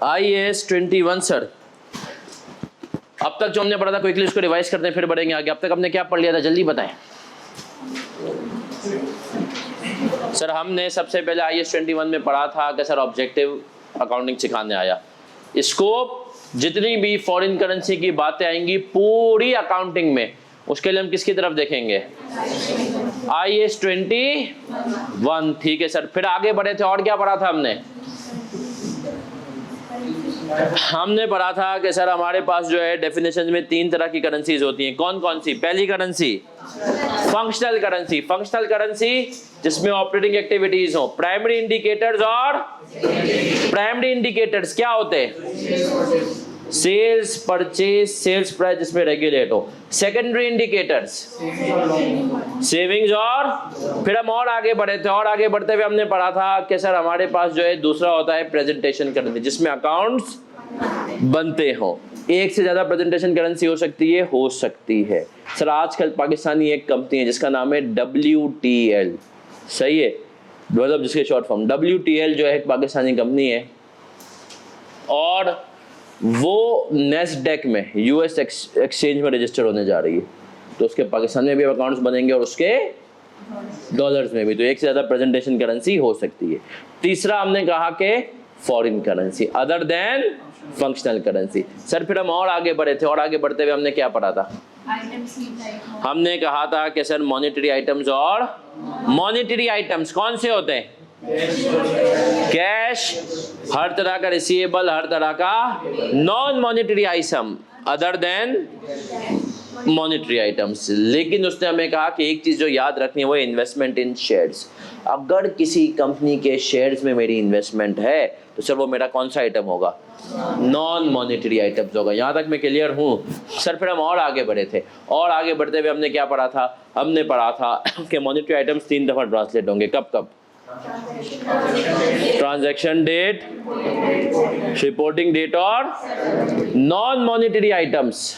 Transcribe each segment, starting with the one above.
IAS 21 sir, अब तक जो हमने पढ़ा था क्विकली उसको रिवाइज करते हैं फिर बढ़ेंगे आगे। अब तक हमने क्या पढ़ लिया था, जल्दी बताएं सर। हमने सबसे पहले IAS 21 में पढ़ा था कि सर ऑब्जेक्टिव अकाउंटिंग सिखाने आया। स्कोप, जितनी भी फॉरेन करेंसी की बातें आएंगी पूरी अकाउंटिंग में, उसके लिए हम किसकी तरफ देखेंगे, IAS 21। ठीक है सर, फिर आगे बढ़े थे और क्या पढ़ा था हमने पढ़ा था कि सर हमारे पास जो है डेफिनेशन में 3 तरह की करेंसीज होती हैं। कौन कौन सी? पहली currency functional currency. Functional currency जिसमें ऑपरेटिंग एक्टिविटीज हो। प्राइमरी इंडिकेटर्स, और प्राइमरी इंडिकेटर्स क्या होते हैं, सेल्स, परचेज, सेल्स प्राइस जिसमें रेगुलेट हो। सेकेंडरी इंडिकेटर्स सेविंग्स, और फिर हम और आगे बढ़े थे, और आगे बढ़ते हुए हमने पढ़ा था कि सर हमारे पास जो है दूसरा होता है प्रेजेंटेशन करेंसी, जिसमें अकाउंट्स बनते हो। एक से ज्यादा प्रेजेंटेशन करेंसी हो सकती है सर। आजकल पाकिस्तानी एक कंपनी है जिसका नाम है WTL, सही है, मतलब जिसके शॉर्ट फॉर्म WTL जो है एक पाकिस्तानी कंपनी है, और वो नेस्डेक में US एक्सचेंज में रजिस्टर होने जा रही है। तो उसके पाकिस्तान में भी अकाउंट्स बनेंगे और उसके डॉलर्स में भी। तो एक से ज्यादा प्रेजेंटेशन करेंसी हो सकती है। तीसरा हमने कहा कि foreign currency other than functional currency. Sir फिर हम और आगे बढ़े थे, और आगे बढ़ते हुए हमने क्या पढ़ा था, हमने कहा था कि सर मॉनेटरी आइटम्स, और मॉनेटरी आइटम्स कौन से होते हैं, कैश, हर तरह का रिसीवेबल, हर तरह का non monetary item other than monetary items. लेकिन उसने हमें कहा कि एक चीज जो याद रखनी है वो इन्वेस्टमेंट इन शेयर्स। अगर किसी कंपनी के शेयर्स में मेरी इन्वेस्टमेंट है तो सर वो मेरा कौन सा आइटम होगा, नॉन मॉनेटरी आइटम्स होगा। यहां तक मैं क्लियर हूं सर। फिर हम और आगे बढ़े थे, और आगे बढ़ते हुए हमने क्या पढ़ा था, हमने पढ़ा था कि मॉनेटरी आइटम्स 3 दफा ट्रांसलेट होंगे। कब कब, ट्रांजैक्शन डेट, रिपोर्टिंग डेट, और नॉन मॉनेटरी आइटम्स।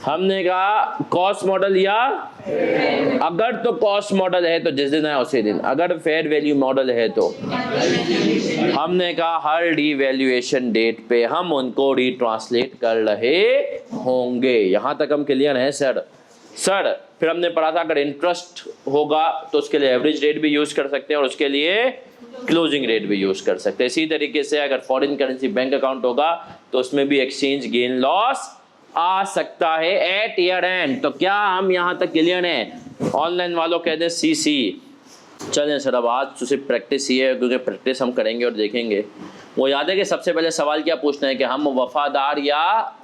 हमने कहा कॉस्ट मॉडल, या अगर तो कॉस्ट मॉडल है तो जिस दिन है उसी दिन, अगर फेयर वैल्यू मॉडल है तो हमने कहा हर डीवैल्यूएशन डेट पे हम उनको रीट्रांसलेट कर रहे होंगे। यहां तक हम क्लियर हैं सर? फिर हमने पढ़ा था अगर इंटरेस्ट होगा तो उसके लिए एवरेज रेट भी यूज कर सकते हैं और उसके लिए क्लोजिंग रेट भी यूज कर सकते हैं। इसी तरीके से अगर फॉरेन करेंसी बैंक अकाउंट होगा तो उसमें भी एक्सचेंज गेन लॉस आ सकता है एट ईयर एंड। तो क्या हम यहां तक क्लियर हैं? ऑनलाइन वालों कहते हैं CC। चलें सर, अब आज तो सिर्फ प्रैक्टिस ही है, क्योंकि प्रैक्टिस हम करेंगे और देखेंगे। वो याद है कि सबसे पहले सवाल क्या पूछना है कि हम वफादार या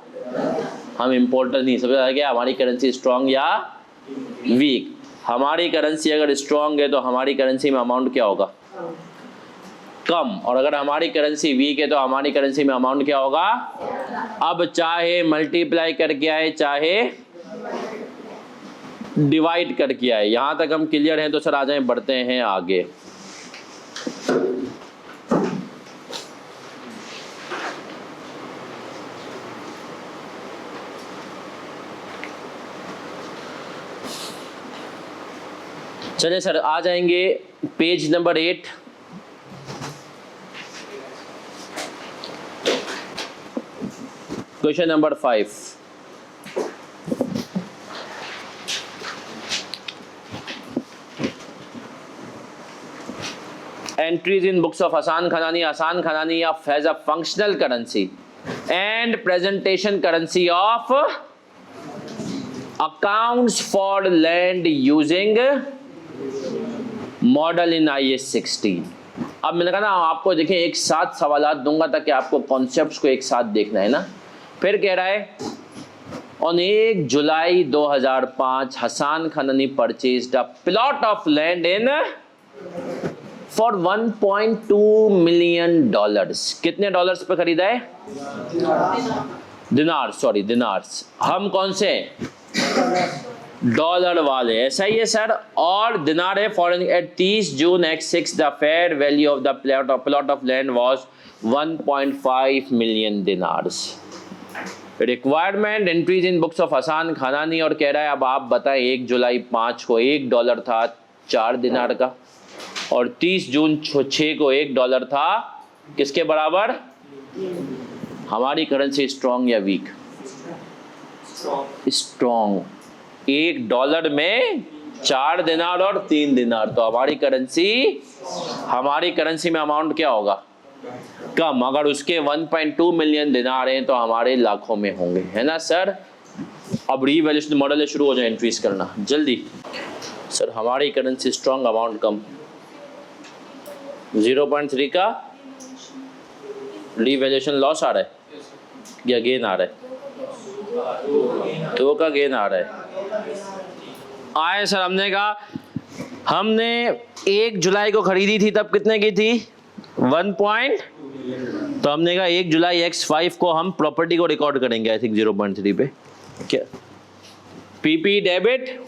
हम इम्पोर्टर नहीं। सबसे ज्यादा क्या, हमारी करेंसी स्ट्रांग या वीक। हमारी करेंसी अगर स्ट्रांग है तो हमारी करेंसी में अमाउंट क्या होगा, कम, और अगर हमारी करेंसी वीक है तो हमारी करेंसी में अमाउंट क्या होगा। अब चाहे मल्टीप्लाई करके आए चाहे डिवाइड करके आए। यहां तक हम क्लियर हैं तो सर आ जाएं, बढ़ते हैं आगे। चलिए सर आ जाएंगे page number 8। Question number 5। Entries in books of Hasan Khanani of has a functional currency and presentation currency of accounts for land using model in IAS 16। अब मैंने कहा ना आपको देखें एक साथ सवालात दूंगा ताकि आपको कॉन्सेप्ट्स को एक साथ देखना है ना। फिर कह रहा है on 1 July 2005 Hasan Khanani purchased a plot of land in for $1.2 million. कितने डॉलर्स पे खरीदा है? दिनार्स। हम कौन से डॉलर वाले, ऐसा ही है सर। और दिनार है foreign at 30 June X6 the fair value of the plot of land was 1.5 million dinars. Requirement entries in books of Hasan Khanani, और कह रहा है अब आप बताएं 1 जुलाई 5 को $1 था 4 दिनार का, और 30 जून 6 को $1 था किसके बराबर? हमारी करेंसी स्ट्रॉन्ग या वीक? स्ट्रॉन्ग। $1 में 4 दिनार और 3 दिनार, तो हमारी करेंसी में अमाउंट क्या होगा? कम। अगर उसके 1.2 मिलियन दिनार हैं तो हमारे लाखों में होंगे, है ना सर? अब रीवैल्यूएशन मॉडल शुरू हो जाए एंट्रीज करना जल्दी। सर हमारी करेंसी स्ट्रॉन्ग, अमाउंट कम, 0.3 का रीवैल्यूएशन लॉस आ रहा है या गेन आ रहा है? 2 का गेन आ रहा है। आए सर, हमने 1 जुलाई को खरीदी थी, तब कितने की थी? 1 पॉइंट। तो हमने कहा 1 जुलाई x5 को हम प्रॉपर्टी को रिकॉर्ड करेंगे आई थिंक 0.3 पे। क्या? पीपी डेबिट,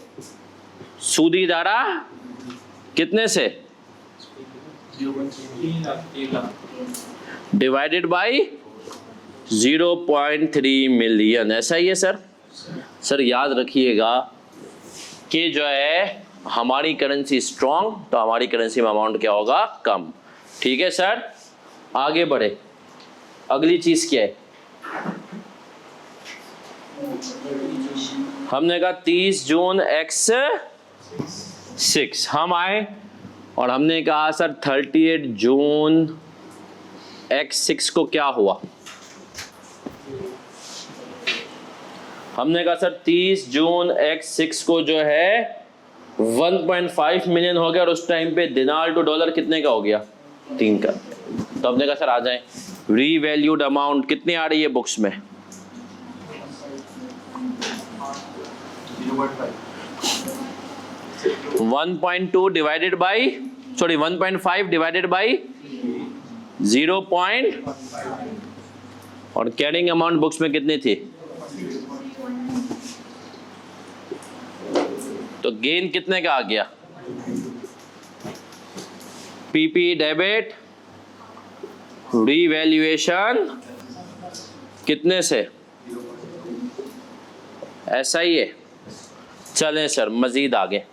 सूदी धारा कितने से? Divided by 0.3 million. ऐसा ही है सर? सर याद रखिएगा कि जो है हमारी करेंसी स्ट्रॉन्ग, तो हमारी करेंसी में अमाउंट क्या होगा? कम। ठीक है सर, आगे बढ़े। अगली चीज क्या है? हमने कहा 30 जून x6 हम आए और हमने कहा सर 38 जून x6 को क्या हुआ? हमने कहा सर 30 जून x6 को जो है 1.5 मिलियन हो गया और उस टाइम पे दिनार टू डॉलर कितने का हो गया? 3 का। तो हमने कहा सर आ जाए, रीवैल्यूड अमाउंट कितनी आ रही है बुक्स में? 1.2 डिवाइडेड बाई 1.5 डिवाइडेड बाई 0. और कैरिंग अमाउंट बुक्स में कितनी थी? तो गेन कितने का आ गया? पीपी डेबिट रीवैल्यूएशन कितने से? ऐसा ही है। चलें सर मजीद आगे।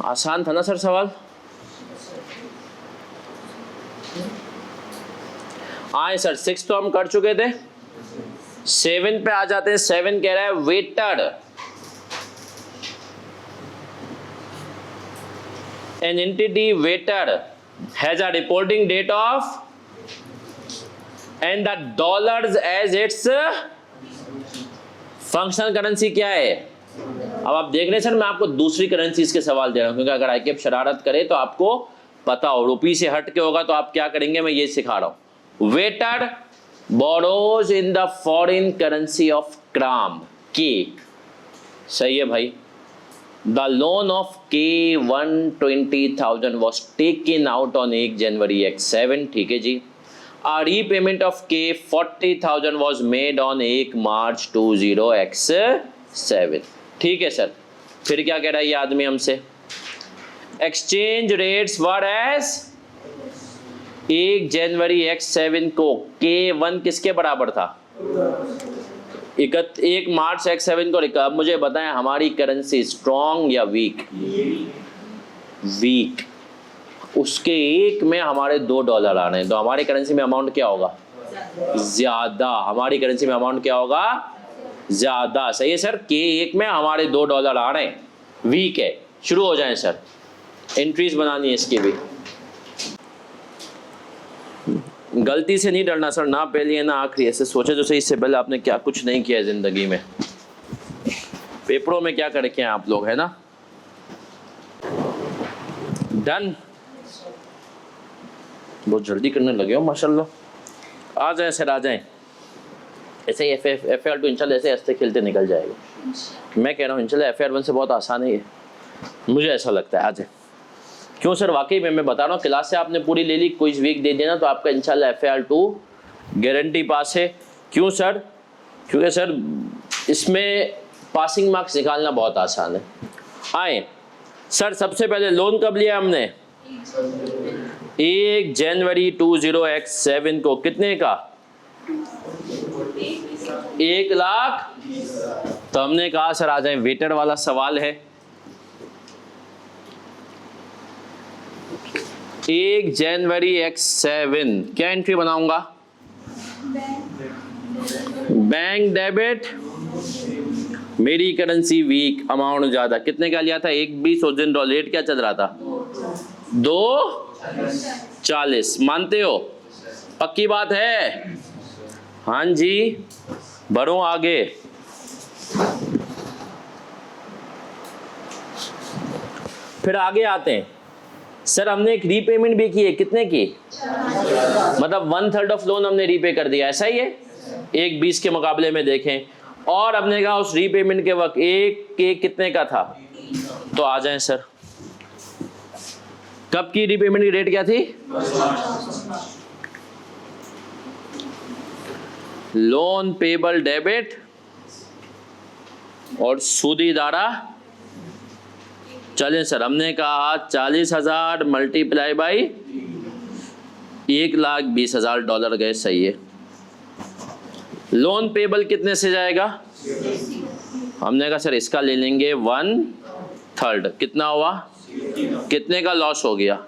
आसान था ना सर सवाल? आए सर 6 तो हम कर चुके थे, 7 पे आ जाते हैं। 7 कह रहा है weighted an entity weighted has a reporting date of and the dollars as its functional currency क्या है? अब आप देख रहे हैं सर, मैं आपको दूसरी करेंसीज के सवाल दे रहा हूं, क्योंकि अगर आईकेप शरारत करे तो आपको पता हो, रुपी से हट के होगा तो आप क्या करेंगे, मैं ये सिखा रहा हूं। Weighted borrows in the foreign currency of क्राम के, सही है भाई। The loan of K 120,000 was taken out on 1 January x7, ठीक है जी। A repayment of K 40,000 was made on 1 March 20 x7, ठीक है सर। फिर क्या कह रहा है ये आदमी हमसे? Exchange rates were as 1 January x7 को K1 किसके बराबर था? 1 मार्च x7 को लिखा। अब मुझे बताएं हमारी करेंसी स्ट्रॉन्ग या वीक? वीक। उसके 1 में हमारे $2 आ रहे हैं, तो हमारी करेंसी में अमाउंट क्या होगा? ज्यादा। हमारी करेंसी में अमाउंट क्या होगा? ज्यादा। सही है सर, K1 में हमारे $2 आ रहे हैं, वीक है। शुरू हो जाएं सर, एंट्रीज बनानी है इसकी भी। गलती से नहीं डरना सर, ना पहली है ना आखिरी, ऐसे सोचे तो सही, इससे पहले आपने क्या कुछ नहीं किया है जिंदगी में। पेपरों में क्या करके हैं आप लोग, है ना? डन। बहुत जल्दी करने लगे हो माशाल्लाह। आ जाए सर, आ जाए। ऐसे ही FAR2 इंशाल्लाह ऐसे हंसते खेलते निकल जाएगा। मैं कह रहा हूँ इंशाल्लाह FAR1 से बहुत आसान है, मुझे ऐसा लगता है। आ जाए। क्यों सर? वाकई में मैं बता रहा हूँ, क्लास से आपने पूरी ले ली, क्विज वीक दे देना तो आपका इंशाल्लाह FAR2 गारंटी पास है। क्यों सर? क्योंकि सर इसमें पासिंग मार्क्स निकालना बहुत आसान है। आए सर, सबसे पहले लोन कब लिया हमने? 1 जनवरी 20 x7 को। कितने का? 1 लाख। तो हमने कहा सर आ जाए, वेटेड वाला सवाल है, 1 जनवरी X7 क्या एंट्री बनाऊंगा? बैंक डेबिट, मेरी करेंसी वीक, अमाउंट ज्यादा। कितने का लिया था? 1.20। उस दिन रेट क्या चल रहा था? 2.40। मानते हो? पक्की बात है? हाँ जी, बढ़ो आगे। फिर आगे आते हैं। सर हमने एक रीपेमेंट भी की है, कितने की? मतलब 1/3 ऑफ लोन हमने रीपे कर दिया, ऐसा ही है? 1.20 के मुकाबले में देखें, और हमने कहा उस रीपेमेंट के वक्त एक के कितने का था? तो आ जाएं सर, कब की रीपेमेंट की रेट क्या थी? लोन पेबल डेबिट और सूदी दारा। चलें सर, हमने कहा 40,000 मल्टीप्लाई बाई $1,20,000 गए, सही है। लोन पेबल कितने से जाएगा? हमने कहा सर इसका ले लेंगे 1/3। कितना हुआ? कितने का लॉस हो गया?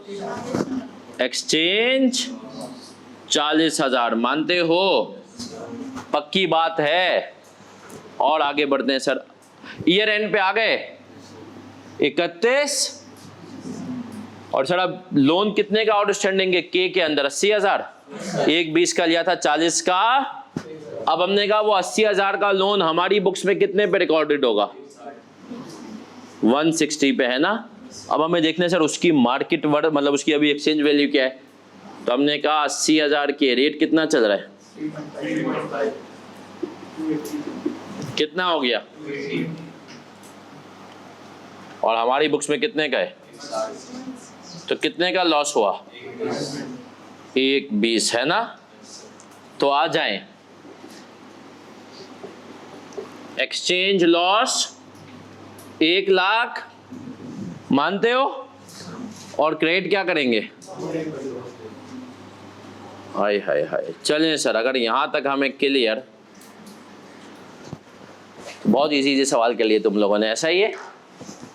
एक्सचेंज 40,000। मानते हो? पक्की बात है। और आगे बढ़ते हैं सर, ईयर एंड पे आ गए 31। और सर अब लोन कितने का आउटस्टैंडिंग है? के अंदर 80,000। 1.20 का लिया था, 40 का। अब हमने कहा वो 80,000 का लोन हमारी बुक्स में कितने पे रिकॉर्डेड होगा? 160 पे, है ना? अब हमें देखना है सर उसकी मार्केट वर्थ, मतलब उसकी अभी एक्सचेंज वैल्यू क्या है। तो हमने कहा 80,000 के रेट कितना चल रहा है? कितना हो गया? और हमारी बुक्स में कितने का है? तो कितने का लॉस हुआ? 1.20, है ना? तो आ जाएं, एक्सचेंज लॉस 1,00,000। मानते हो? और क्रेडिट क्या करेंगे? हाय हाय हाय। चलें सर, अगर यहां तक हमें क्लियर, तो बहुत इजी सवाल के लिए तुम लोगों ने, ऐसा ही है।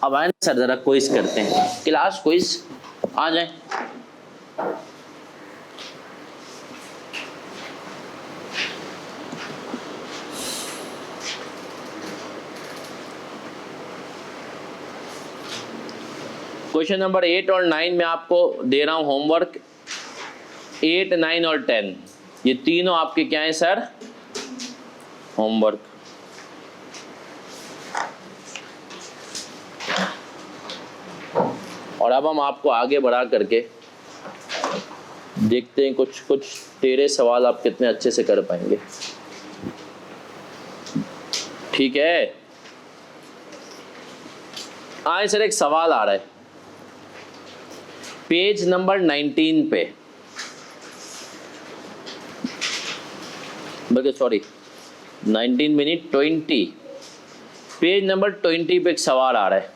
अब आए ना सर, जरा क्विज करते हैं, क्लास क्विज। आ जाए। क्वेश्चन नंबर 8 और 9 में आपको दे रहा हूं होमवर्क। 8, 9 और 10, ये तीनों आपके क्या है सर? होमवर्क। और अब हम आपको आगे बढ़ा करके देखते हैं कुछ कुछ तेरे सवाल आप कितने अच्छे से कर पाएंगे। ठीक है? आए सर, एक सवाल आ रहा है पेज नंबर 19 पे, बल्कि सॉरी 19 मिनट 20, पेज नंबर 20 पे एक सवाल आ रहा है।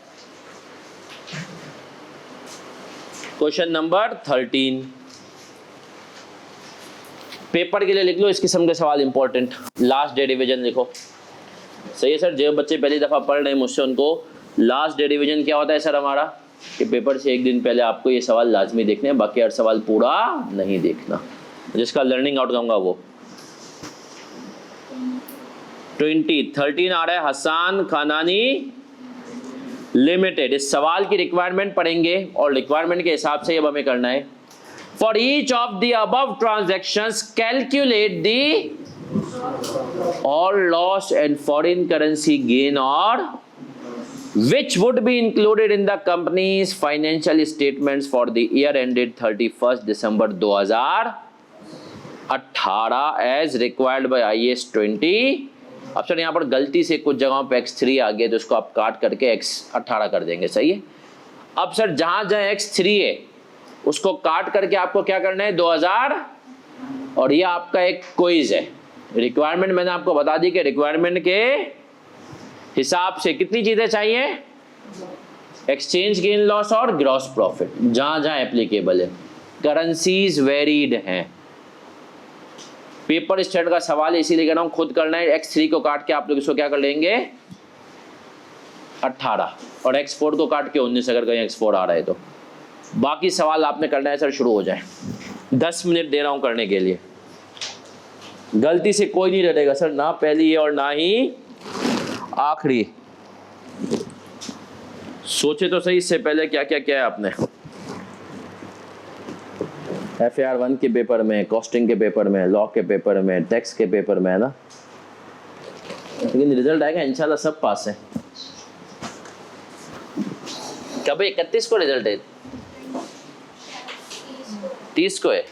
क्वेश्चन नंबर 13, पेपर के लिए लिख लो, इस किस्म के सवाल इंपॉर्टेंट। लास्ट डेरिवेशन लिखो। सही है सर, जो बच्चे पहली दफा पढ़ रहे हैं मुझसे, उनको लास्ट डेरिवेशन क्या होता है सर हमारा, कि पेपर से एक दिन पहले आपको ये सवाल लाजमी देखने हैं, बाकी हर सवाल पूरा नहीं देखना, जिसका लर्निंग आउटकम का वो। 13 आ रहा है, हसन खानानी लिमिटेड। इस सवाल की रिक्वायरमेंट पढ़ेंगे और रिक्वायरमेंट के हिसाब से अब हमें करना है। For each of the above transactions calculate the all loss and foreign currency gain और which would be included in the company's financial statements for the year ended 31st December 2018 as required by IAS 20। अब sir यहाँ पर गलती से कुछ जगहों पे X3 आ गया, तो उसको आप काट करके X18 कर देंगे, सही है। अब सर जहाँ जहाँ X3 है उसको काट करके आपको क्या करना है 2000, और ये आपका एक क्विज है। रिक्वायरमेंट मैंने आपको बता दी कि रिक्वायरमेंट के हिसाब से कितनी चीजें चाहिए, एक्सचेंज गेन लॉस और ग्रॉस प्रॉफिट, जहां जहां एप्लीकेबल है। करेंसीज वेरीड हैं। पेपर स्टैंड का सवाल इसीलिए कह रहा हूं, खुद करना है। X3 को काट के आप लोग इसको क्या कर लेंगे 18, और X4 को काट के 19 अगर कहीं X4 आ रहा है तो। बाकी सवाल आपने करना है सर, शुरू हो जाए। 10 मिनट दे रहा हूं करने के लिए। गलती से कोई नहीं डरेगा सर, ना पहली और ना ही आखिरी। सोचे तो सही इससे पहले क्या क्या किया है आपने। FAR 1 के पेपर में, कॉस्टिंग के पेपर में, लॉ के पेपर में, टैक्स के पेपर में, है ना। लेकिन रिजल्ट आएगा इंशाल्लाह, सब पास है। कब 31 को रिजल्ट है? 30 को है।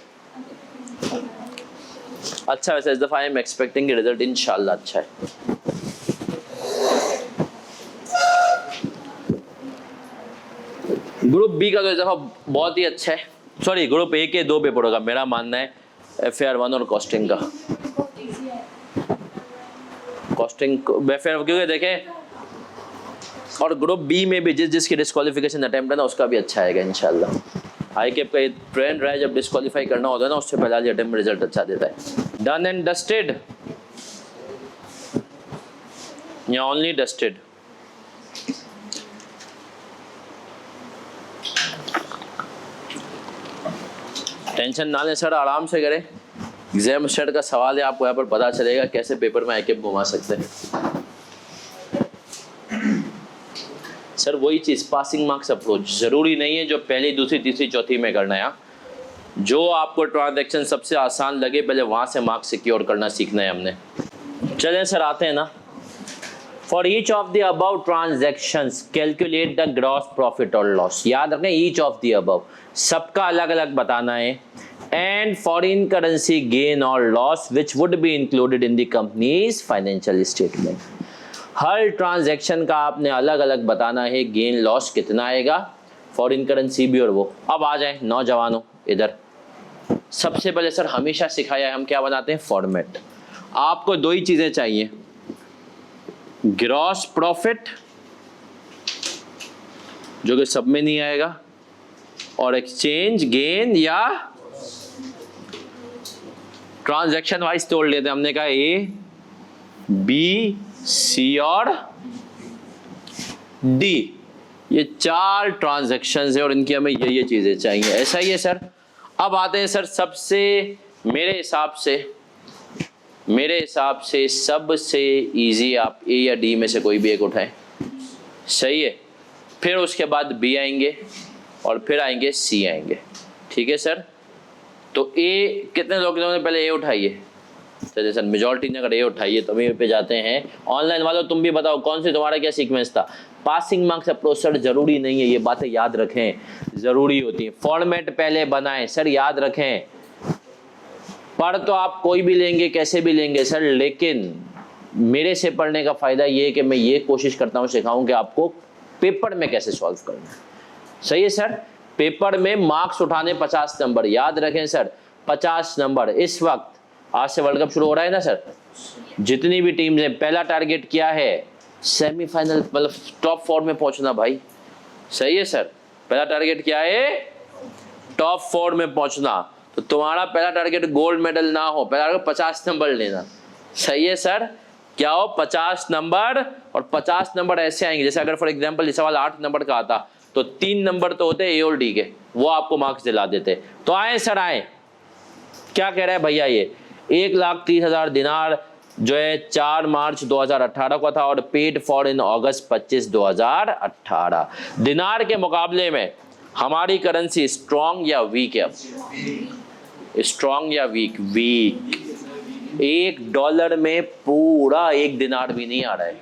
अच्छा, वैसे इस दफा आई एम एक्सपेक्टिंग रिजल्ट इंशाल्लाह अच्छा है। ग्रुप बी का तो इस दफा बहुत ही अच्छा है। सॉरी, ग्रुप ए के 2 पेपर होगा मेरा मानना है, FAR 1 और कॉस्टिंग का। कॉस्टिंग क्योंकि देखें, और ग्रुप बी में भी जिसकी डिस्क्वालिफिकेशन अटेम्प्ट है ना, उसका भी अच्छा आएगा इंशाल्लाह। ICAP का ट्रेंड रहा है, जब डिस्क्वालीफाई करना होता है ना, उससे पहले अटेम्प्ट रिजल्ट अच्छा देता है। डन एंड डस्टेड या ओनली डस्टेड? टेंशन ना लें सर, आराम से करें। एग्जाम स्टेट का सवाल है, आपको यहाँ पर पता चलेगा कैसे पेपर में ICAP घुमा सकते हैं। सर वही चीज़, पासिंग मार्क्स अप्रोच जरूरी नहीं है जो पहली, दूसरी, तीसरी, चौथी में करना है। जो आपको ट्रांजैक्शन सबसे आसान लगे, पहले वहाँ से मार्क्स सिक्योर करना सीखना है हमने। चलें सर, आते हैं ना। For each of the above transactions calculate the gross profit और लॉस। याद रखें, ईच ऑफ द अबव, सबका अलग अलग बताना है। एंड फॉरेन करेंसी गेन और loss which would be included in the companies financial statement. Her transaction का आपने अलग अलग बताना है, गेन लॉस कितना आएगा, फॉरेन करेंसी भी और वो। अब आ जाए नौजवानों इधर। सबसे पहले सर हमेशा सिखाया है हम क्या बनाते हैं, फॉर्मेट। आपको 2 ही चीजें चाहिए, ग्रॉस प्रॉफिट जो कि सब में नहीं आएगा, और एक्सचेंज गेन या ट्रांजैक्शन वाइज तोड़ लेते हैं। हमने कहा A, B, C और D, ये 4 ट्रांजैक्शंस है और इनकी हमें ये चीजें चाहिए। ऐसा ही है सर। अब आते हैं सर, सबसे मेरे हिसाब से सबसे इजी आप A या D में से कोई भी एक उठाएं, सही है। फिर उसके बाद B आएंगे और फिर आएंगे C आएंगे, ठीक है सर। तो A, कितने लोगों ने पहले A उठाइए? चलिए सर, मेजॉरिटी ने अगर A उठाइए तो हम पे जाते हैं। ऑनलाइन वालों तुम भी बताओ कौन सी तुम्हारा क्या सीक्वेंस था। पासिंग मार्क्स अप्रोच सर जरूरी नहीं है, ये बातें याद रखें, जरूरी होती है। फॉर्मेट पहले बनाएं सर, याद रखें। पढ़ तो आप कोई भी लेंगे, कैसे भी लेंगे सर, लेकिन मेरे से पढ़ने का फायदा ये है कि मैं ये कोशिश करता हूँ सिखाऊं कि आपको पेपर में कैसे सॉल्व करना है। सही है सर। पेपर में मार्क्स उठाने 50 नंबर, याद रखें सर 50 नंबर। इस वक्त आज से वर्ल्ड कप शुरू हो रहा है ना सर, जितनी भी टीम्स हैं, पहला टारगेट क्या है, सेमीफाइनल, मतलब टॉप 4 में पहुंचना भाई। सही है सर, पहला टारगेट क्या है, टॉप 4 में पहुंचना। तो तुम्हारा पहला टारगेट गोल्ड मेडल ना हो, पहला 50 नंबर लेना। सही है सर, क्या हो 50 नंबर, और 50 नंबर ऐसे आएंगे जैसे अगर फॉर एग्जांपल ये सवाल 8 नंबर का आता तो 3 नंबर तो होते A और D के, वो आपको मार्क्स दिला देते। तो आए सर आए, क्या कह रहा है भैया, ये 1,30,000 दिनार जो है 4 मार्च 2018 को था और पेड फॉर इन अगस्त 25 2018। दिनार के मुकाबले में हमारी करेंसी स्ट्रॉन्ग या वीक है? स्ट्रॉन्ग या वीक? वीक। $1 में पूरा 1 दिनार भी नहीं आ रहा है,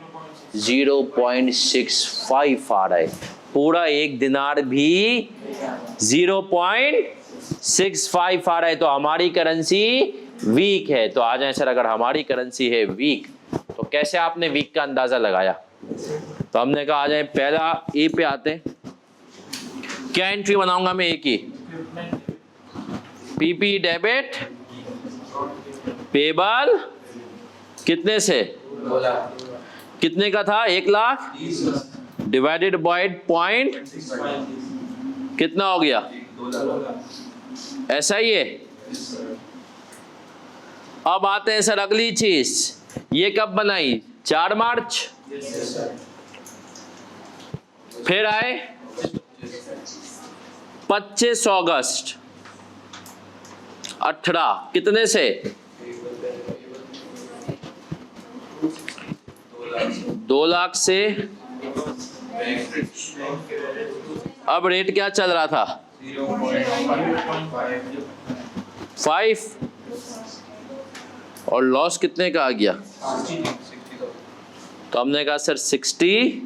0.65 आ रहा है। पूरा 1 दिनार भी 0.65 आ रहा है, तो हमारी करेंसी वीक है। तो आ जाए सर, अगर हमारी करेंसी है वीक तो कैसे आपने वीक का अंदाजा लगाया? तो हमने कहा आ जाए, पहला ए पे आते हैं। क्या एंट्री बनाऊंगा मैं? ए की पीपी डेबिट पेबल कितने से, कितने का था? 1 लाख डिवाइडेड बाय पॉइंट कितना हो गया? ऐसा ही है। अब आते हैं सर अगली चीज, ये कब बनाई? 4 मार्च। फिर आए 25 अगस्त 18 कितने से? 2 लाख से। अब रेट क्या चल रहा था? 5 और लॉस कितने का आ गया? तो हमने कहा सर 60,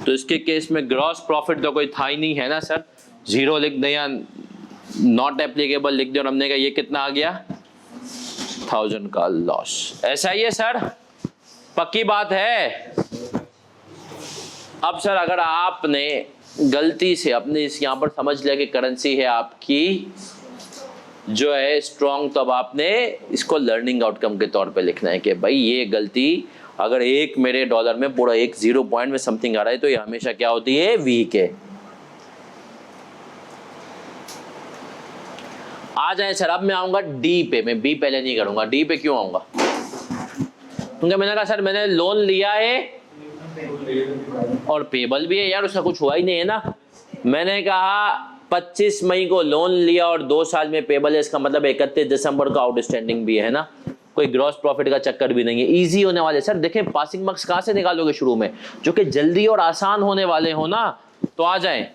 तो इसके केस में ग्रॉस प्रॉफिट तो कोई था ही नहीं है ना सर, 0 लिख दें या नॉट एप्लीकेबल लिख दें, और हमने कहा ये कितना आ गया? 1000 का लॉस। ऐसा ही है सर, पक्की बात है। अब सर अगर आपने गलती से अपने इस यहाँ पर समझ लिया कि करेंसी है आपकी जो है स्ट्रॉन्ग, तो अब आपने इसको लर्निंग आउटकम के तौर पे लिखना है कि भाई ये गलती, अगर एक मेरे डॉलर में पूरा 0 पॉइंट में समथिंग आ रहा है तो ये हमेशा क्या होती है? वीक है। आ जाए सर, अब मैं आऊंगा डी पे। मैं बी पहले नहीं करूंगा, डी पे क्यों आऊंगा? क्योंकि मैंने कहा सर मैंने लोन लिया है और पेबल भी है यार, उसका कुछ हुआ ही नहीं है ना। मैंने कहा 25 मई को लोन लिया और 2 साल में पेबल है, इसका मतलब 31 दिसंबर का आउटस्टैंडिंग भी है ना, कोई ग्रॉस प्रॉफिट का चक्कर भी नहीं है। इजी होने वाले सर। देखें पासिंग मार्क्स कहाँ से निकालोगे शुरू में, जो कि जल्दी और आसान होने वाले हो ना, तो आ जाएं।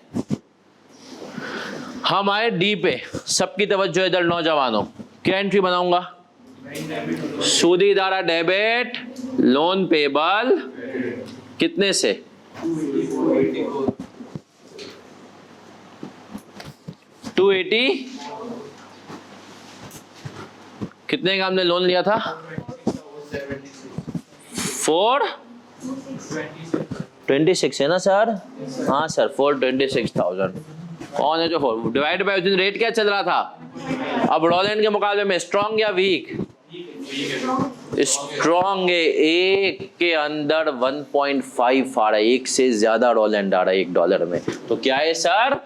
हम आए डी पे, सबकी तवज्जो इधर नौजवानों। क्या एंट्री बनाऊंगा? सूदी दारा डेबिट, लोन पेबल कितने से? 280। कितने का हमने लोन लिया था? 426 है ना सर? हाँ सर 426,000। कौन है जो 4 डिवाइड बाय उस रेट क्या चल रहा था? अब रोलैंड के मुकाबले में स्ट्रॉन्ग या वीक? स्ट्रॉन्ग है। एक के अंदर 1.5 आ रहा है, एक से ज्यादा रोलैंड आ रहा है $1 में, तो क्या है सर?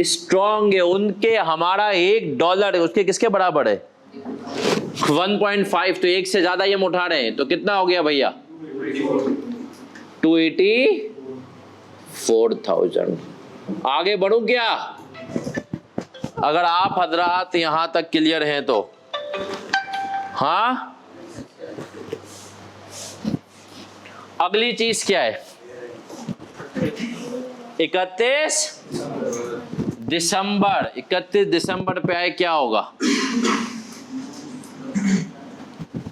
स्ट्रॉन्ग है। उनके हमारा $1 है, उसके किसके बराबर है? 1.5, तो एक से ज्यादा ये हम उठा रहे हैं, तो कितना हो गया भैया? 284,000। आगे बढ़ूं क्या? अगर आप हजरात यहां तक क्लियर हैं तो हाँ। अगली चीज क्या है? 31 दिसंबर पे आए, क्या होगा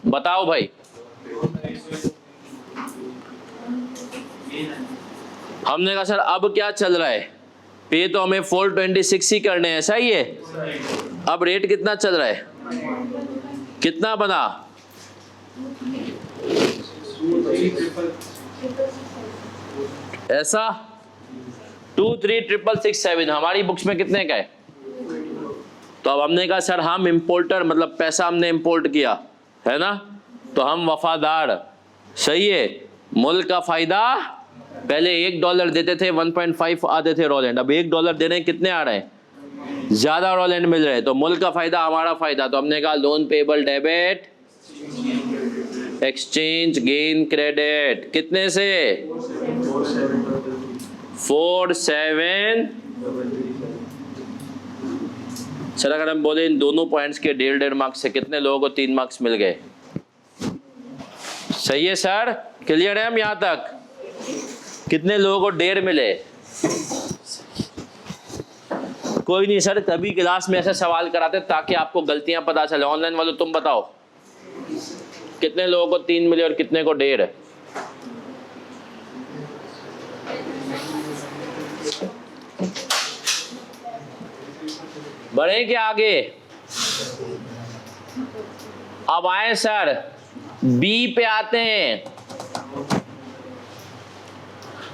बताओ भाई? हमने कहा सर अब क्या चल रहा है? पे तो हमें 426 ही करने हैं, सही है। अब रेट कितना चल रहा है? कितना बना? ऐसा 23,667 हमारी बुक्स में कितने का है? तो अब हमने कहा सर हम इंपोर्टर, मतलब पैसा हमने इंपोर्ट किया है ना, तो हम वफादार, सही है। मुल्क का फायदा, पहले $1 देते थे, 1.5 आते थे रोलैंड, अब $1 दे रहे हैं, कितने आ रहे हैं? ज्यादा रोलैंड मिल रहे हैं, तो मुल्क का फायदा हमारा फायदा। तो हमने कहा loan payable debit, exchange gain credit कितने से? 47। सर अगर हम बोले इन दोनों पॉइंट्स के 1.5 मार्क्स से कितने लोगों को 3 मार्क्स मिल गए? सही है सर, क्लियर है हम यहां तक? कितने लोगों को 1.5 मिले? कोई नहीं सर, तभी क्लास में ऐसे सवाल कराते ताकि आपको गलतियां पता चले। ऑनलाइन वालों तुम बताओ कितने लोगों को 3 मिले और कितने को 1.5? बढ़े क्या आगे? अब आए सर बी पे आते हैं।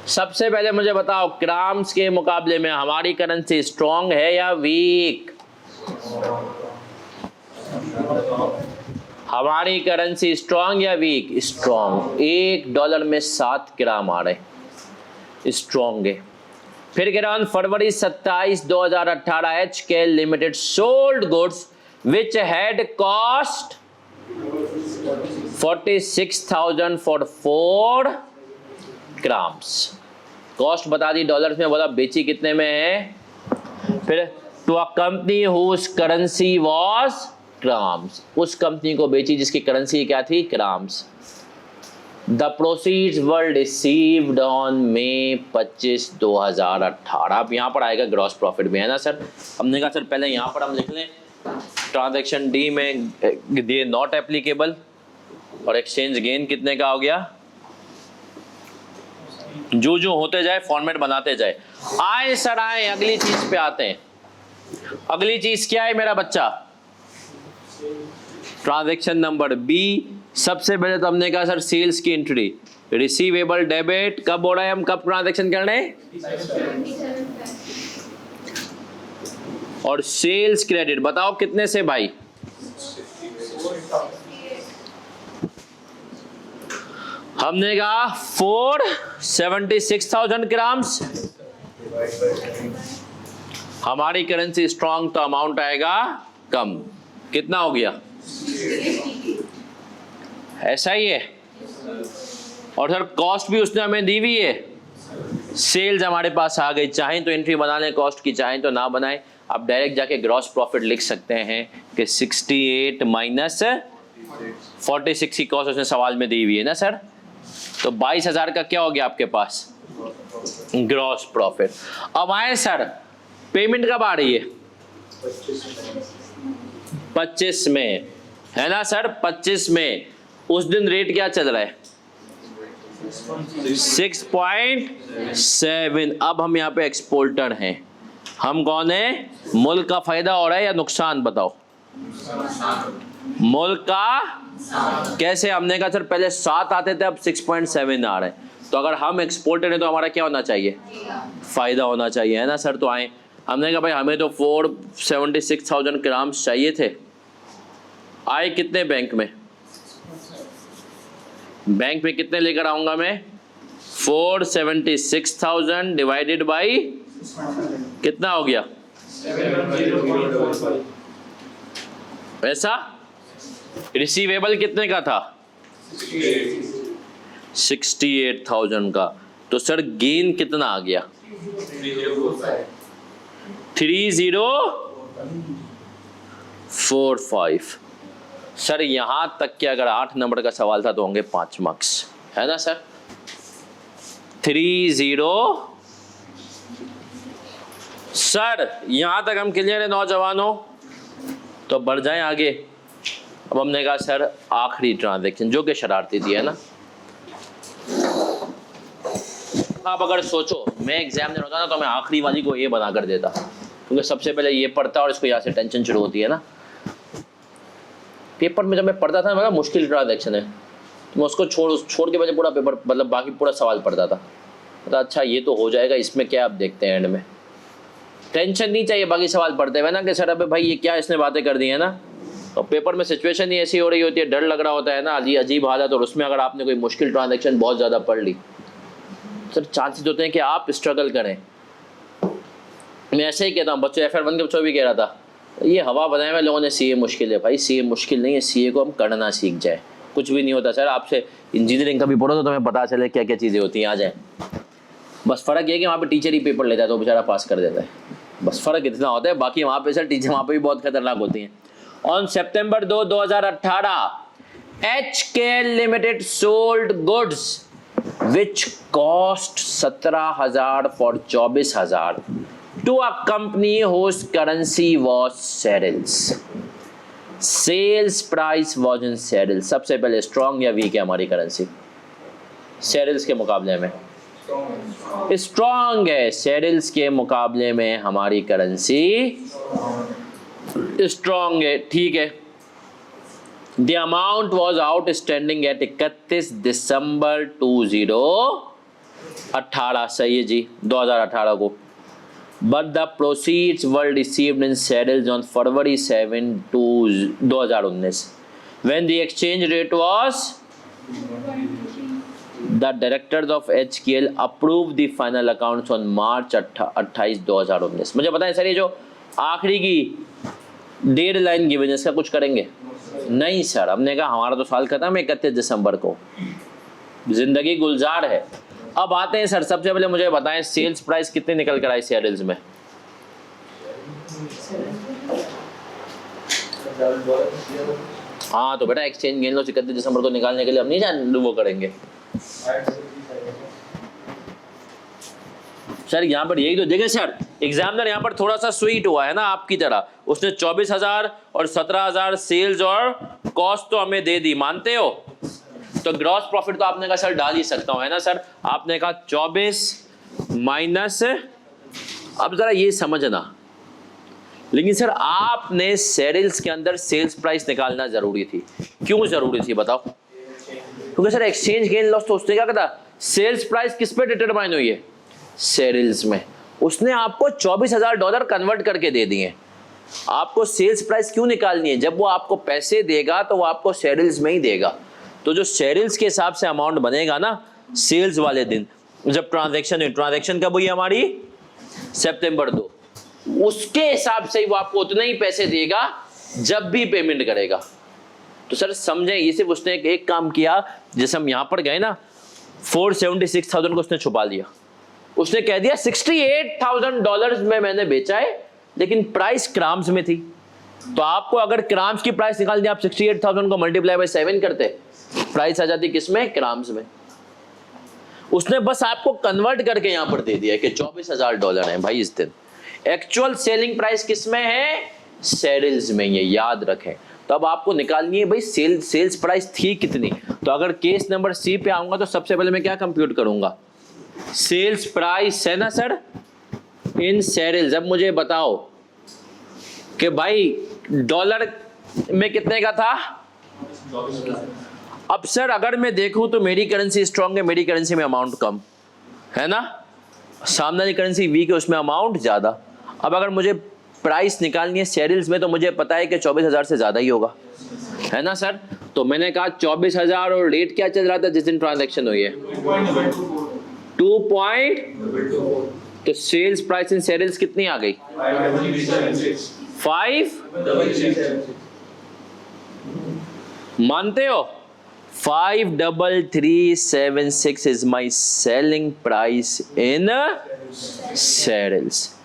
सबसे पहले मुझे बताओ ग्राम्स के मुकाबले में हमारी करेंसी स्ट्रॉन्ग है या वीक? हमारी करेंसी स्ट्रॉन्ग या वीक? स्ट्रॉन्ग। $1 में 7 ग्राम आ रहे, स्ट्रॉन्ग है। फिर कह रहा हूं फरवरी 27, 2018 HKL limited sold goods which had cost 46,000 for 4 grams. Cost बता दी डॉलर्स में, बोला बेची कितने में है? फिर to a company whose currency was crowns, उस कंपनी को बेची जिसकी करेंसी क्या थी, crowns. The proceeds were received on May 25, 2018। अब यहाँ पर आएगा ग्रॉस प्रॉफिट भी, है ना सर। हमने कहा सर पहले यहाँ पर हम लिख लें ट्रांजैक्शन डी में दिए नॉट एप्लीकेबल, और एक्सचेंज गेन कितने का हो गया, जो जो होते जाए फॉर्मेट बनाते जाए। आए सर आए, अगली चीज पे आते हैं। अगली चीज क्या है मेरा बच्चा, ट्रांजैक्शन नंबर बी। सबसे पहले तो हमने कहा सर सेल्स की एंट्री, रिसीवेबल डेबिट कब हो रहा है, हम कब ट्रांजैक्शन कर रहे हैं, और सेल्स क्रेडिट बताओ कितने से भाई, हमने कहा 476,000 ग्राम्स। हमारी करेंसी स्ट्रांग तो अमाउंट आएगा कम, कितना हो गया, ऐसा ही है। और सर कॉस्ट भी उसने हमें दी हुई है, सेल्स हमारे पास आ गई, चाहें तो एंट्री बना लें कॉस्ट की, चाहें तो ना बनाएं। आप डायरेक्ट जाके ग्रॉस प्रॉफिट लिख सकते हैं कि 68 माइनस 46 की कॉस्ट उसने सवाल में दी हुई है ना सर। तो 22,000 का क्या हो गया आपके पास, ग्रॉस प्रॉफिट। अब आए सर पेमेंट कब आ रही है, 25 में, है ना सर, 25 में। उस दिन रेट क्या चल रहा है, 6.7। अब हम यहाँ पे एक्सपोर्टर हैं, हम कौन है, मुल्क का फायदा हो रहा है या नुकसान, बताओ, मुल्क का। कैसे, हमने कहा सर पहले 7 आते थे, अब 6.7 आ रहे हैं। तो अगर हम एक्सपोर्टर हैं तो हमारा क्या होना चाहिए, फायदा होना चाहिए, है ना सर। तो आए, हमने कहा भाई हमें तो 476,000 ग्राम्स चाहिए थे। आए कितने बैंक में, बैंक में कितने लेकर आऊंगा मैं, 476,000 डिवाइडेड बाई कितना हो गया, ऐसा। रिसीवेबल कितने का था, 68,000 का। तो सर गेन कितना आ गया, 3045। सर यहां तक कि अगर 8 नंबर का सवाल था तो होंगे 5 मार्क्स, है ना सर। 30। सर यहां तक हम क्लियर है नौजवानों, तो बढ़ जाएं आगे। अब हमने कहा सर आखिरी ट्रांजैक्शन जो कि शरारती थी, है ना। आप अगर सोचो मैं एग्जाम देना होता ना तो मैं आखिरी वाली को ये बना कर देता, क्योंकि सबसे पहले ये पढ़ता और इसको यहाँ से टेंशन शुरू होती है ना। पेपर में जब मैं पढ़ता था मतलब मुश्किल ट्रांजैक्शन है, तो मैं उसको छोड़ के पूरा पेपर मतलब बाकी पूरा सवाल पढ़ता था। मतलब अच्छा ये तो हो जाएगा, इसमें क्या आप देखते हैं एंड में, टेंशन नहीं चाहिए बाकी सवाल पढ़ते हुए ना कि सर अबे भाई ये क्या इसने बातें कर दी है ना। तो पेपर में सिचुएशन ही ऐसी हो रही होती है, डर लग रहा होता है ना, अजीब हालत। और उसमें अगर आपने कोई मुश्किल ट्रांजैक्शन बहुत ज़्यादा पढ़ ली, सर चांसेस होते हैं कि आप स्ट्रगल करें। मैं ऐसे ही कहता हूँ, बच्चों FR1 के बच्चों भी कह रहा था ये हवा बनाए हुए लोगों ने CA मुश्किल है। भाई CA मुश्किल नहीं है, CA को हम करना सीख जाए, कुछ भी नहीं होता सर। आपसे इंजीनियरिंग का भी पढ़ो तो तुम्हें पता चले क्या क्या चीज़ें होती हैं, आ जाए। बस फ़र्क ये कि वहाँ पे टीचर ही पेपर लेता है तो बेचारा पास कर देता है, बस फ़र्क इतना होता है। बाकी वहाँ पे सर टीचर वहाँ पे भी बहुत खतरनाक होती हैं। On September 2, 2018 HKL Limited sold goods which cost 17,000 for 24,000 to a company whose currency was shekels. Sales price was in shekels. सबसे पहले स्ट्रॉन्ग या वीक है हमारी करेंसी, शेरिल्स के मुकाबले में स्ट्रॉन्ग है। शेरिल्स के मुकाबले में हमारी करेंसी स्ट्रॉन्ग है, ठीक है। The amount was outstanding at 31 दिसंबर 2018, सही है जी, 2018 को। But the proceeds were received in Cheryl's on February 7, 2019 when the exchange rate was The directors of HKL approved the final accounts on March 28, 2019। मुझे पता है sir ये जो आखिरी की डेडलाइन गिवन है इसका कुछ करेंगे नहीं सर। हमने कहा हमारा तो साल खत्म है 31 दिसंबर को, जिंदगी गुलजार है। अब आते हैं सर, सबसे पहले मुझे बताएं सेल्स प्राइस कितने निकल कर आई शेरिल्स में, हाँ तो बेटा एक्सचेंज गेन लॉस 31 दिसंबर को निकालने के लिए हम नहीं जान वो करेंगे सर। यहाँ पर यही तो देखें सर, एग्जामिनर यहाँ पर थोड़ा सा स्वीट हुआ है ना आपकी तरह, उसने 24,000 और 17,000 सेल्स और कॉस्ट तो हमें दे दी, मानते हो? तो ग्रॉस प्रॉफिट तो आपने कहा सर डाल ही सकता हूं, है ना सर? आपने कहा 24 माइनस, अब जरा ये समझना, लेकिन सर आपने सेल्स के अंदर सेल्स प्राइस निकालना जरूरी थी। क्यों जरूरी थी बताओ? क्योंकि सर एक्सचेंज गेन लॉस तो उसने क्या कहा, सेल्स प्राइस किस पे डिटरमाइन हुई है? सेल्स में। उसने आपको $24,000 कन्वर्ट करके दे दिए। आपको सेल्स प्राइस क्यों निकालनी है? जब वो आपको पैसे देगा तो वो आपको सेल्स में ही देगा। तो जो सेल्स के हिसाब से अमाउंट बनेगा ना सेल्स वाले दिन, जब ट्रांजैक्शन हुई, ट्रांजैक्शन कब हुई हमारी? सितंबर 2, उसके हिसाब से ही वो आपको उतने ही पैसे देगा जब भी पेमेंट करेगा। तो सर समझें, ये सिर्फ उसने एक काम किया, जैसे हम यहां पर गए ना, 476,000 को उसने छुपा लिया। उसने कह दिया $68,000 में मैंने बेचा है, लेकिन प्राइस ग्राम्स में थी। तो आपको अगर ग्राम्स की प्राइस निकालनी, आप 68,000 को मल्टीप्लाई बाय 7 करते, प्राइस आ जाती किसमें? ग्राम्स में। उसने बस आपको कन्वर्ट करके यहां पर दे दिया कि $24,000 है भाई इस दिन। एक्चुअल सेलिंग प्राइस किसमें है? सेल्स में। ये याद रखें। तो अब आपको निकालनी है भाई सेल्स प्राइस थी कितनी। तो अगर केस नंबर सी पे आऊंगा तो सबसे पहले मैं क्या कंप्यूट करूंगा? सेल्स प्राइस है ना सर, इन सेल्स। अब मुझे बताओ कि भाई डॉलर में कितने का था? अब सर अगर मैं देखूं तो मेरी करेंसी स्ट्रांग है, मेरी करेंसी में अमाउंट कम है ना, सामने वाली करेंसी वीक है, उसमें अमाउंट ज्यादा। अब अगर मुझे प्राइस निकालनी है सेल्स में तो मुझे पता है कि 24,000 से ज्यादा ही होगा, है ना सर? तो मैंने कहा 24,000 और रेट क्या चल रहा था जिस दिन ट्रांजैक्शन हुई है? 2. तो सेल्स प्राइस इन सेल्स कितनी आ गई? 5। मानते हो? 53376 is my selling price in sales.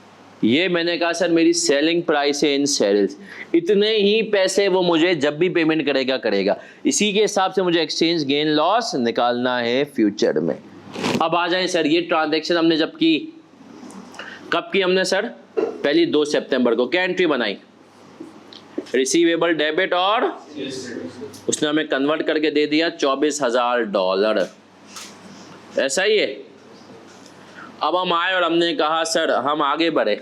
ये मैंने कहा सर मेरी सेलिंग प्राइस है इन सेल्स। इतने ही पैसे वो मुझे जब भी पेमेंट करेगा। इसी के हिसाब से मुझे एक्सचेंज गेन लॉस निकालना है फ्यूचर में। अब आ जाए सर, ये ट्रांजैक्शन हमने जब की, कब की हमने सर? पहली 2 सितंबर को। क्या एंट्री बनाई? रिसीवेबल डेबिट, और उसने हमें कन्वर्ट करके दे दिया $24,000। ऐसा ही है। अब हम आए और हमने कहा सर हम आगे बढ़े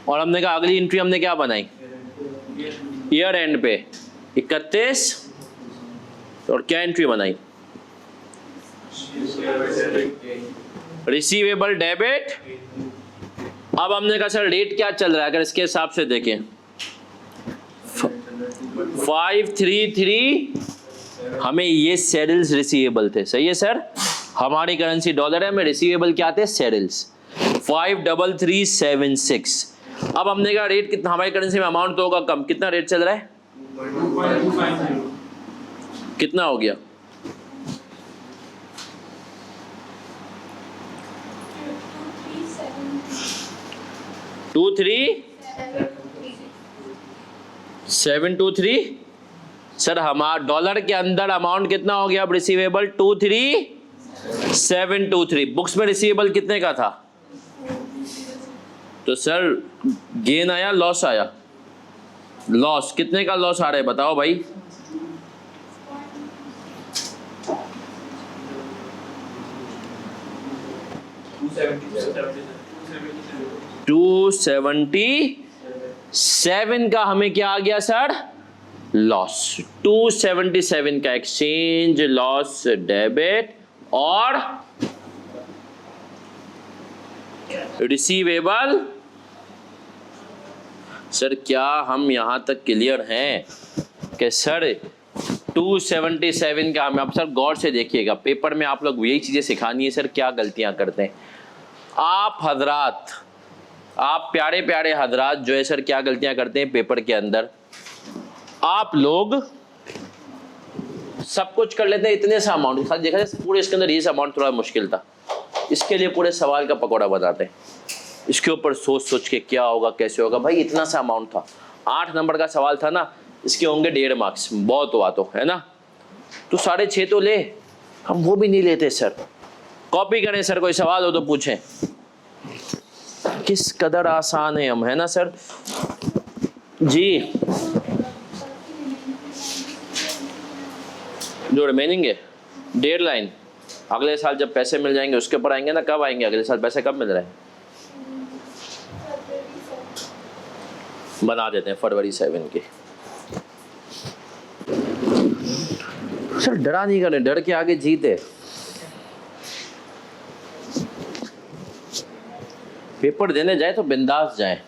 और हमने कहा अगली एंट्री हमने क्या बनाई? ईयर एंड पे 31, और क्या एंट्री बनाई? Receivable debit. अब हमने कहा सर डेट क्या चल रहा है, अगर इसके हिसाब से देखें 533, हमें ये सेल्स रिसीवेबल थे, सही है सर? हमारी करेंसी डॉलर है, हमें रिसीवेबल क्या थे? सेल्स। 53376। अब हमने कहा रेट कितना, हमारी करेंसी में अमाउंट तो होगा कम, कितना रेट चल रहा है? 2.250। कितना हो गया? 23,723। सर हमारा डॉलर के अंदर अमाउंट कितना हो गया अब रिसीवेबल? 23,723। बुक्स में रिसीवेबल कितने का था? तो सर गेन आया लॉस आया? लॉस। कितने का लॉस आ रहा है बताओ भाई? 277 का हमें क्या आ गया सर? लॉस। 277 का एक्सचेंज लॉस डेबिट और रिसीवेबल। सर क्या हम यहां तक क्लियर हैं कि सर 277 का हमें, अब सर गौर से देखिएगा, पेपर में आप लोग यही चीजें सिखानी है सर, क्या गलतियां करते हैं आप हजरात, आप प्यारे प्यारे हजरात जो है सर क्या गलतियां करते हैं पेपर के अंदर। आप लोग सब कुछ कर लेते हैं, इतने सा अमाउंट देखा जाए पूरे इसके अंदर, ये सा अमाउंट थोड़ा मुश्किल था, इसके लिए पूरे सवाल का पकौड़ा बनाते हैं, इसके ऊपर सोच सोच के क्या होगा कैसे होगा। भाई इतना सा अमाउंट था, 8 नंबर का सवाल था ना, इसके होंगे 1.5 मार्क्स, बहुत हुआ तो, है ना। तो 6.5 तो ले, हम वो भी नहीं लेते सर। कॉपी करें सर, कोई सवाल हो तो पूछें। किस कदर आसान है हम, है ना सर जी। जो रिमेनिंग है 1.5 लाइन, अगले साल जब पैसे मिल जाएंगे उसके ऊपर आएंगे ना। कब आएंगे अगले साल पैसे, कब मिल रहे हैं? बना देते हैं फरवरी 7 की। सर डरा नहीं करें, डर के आगे जीत है। पेपर देने जाए तो बिंदास जाए।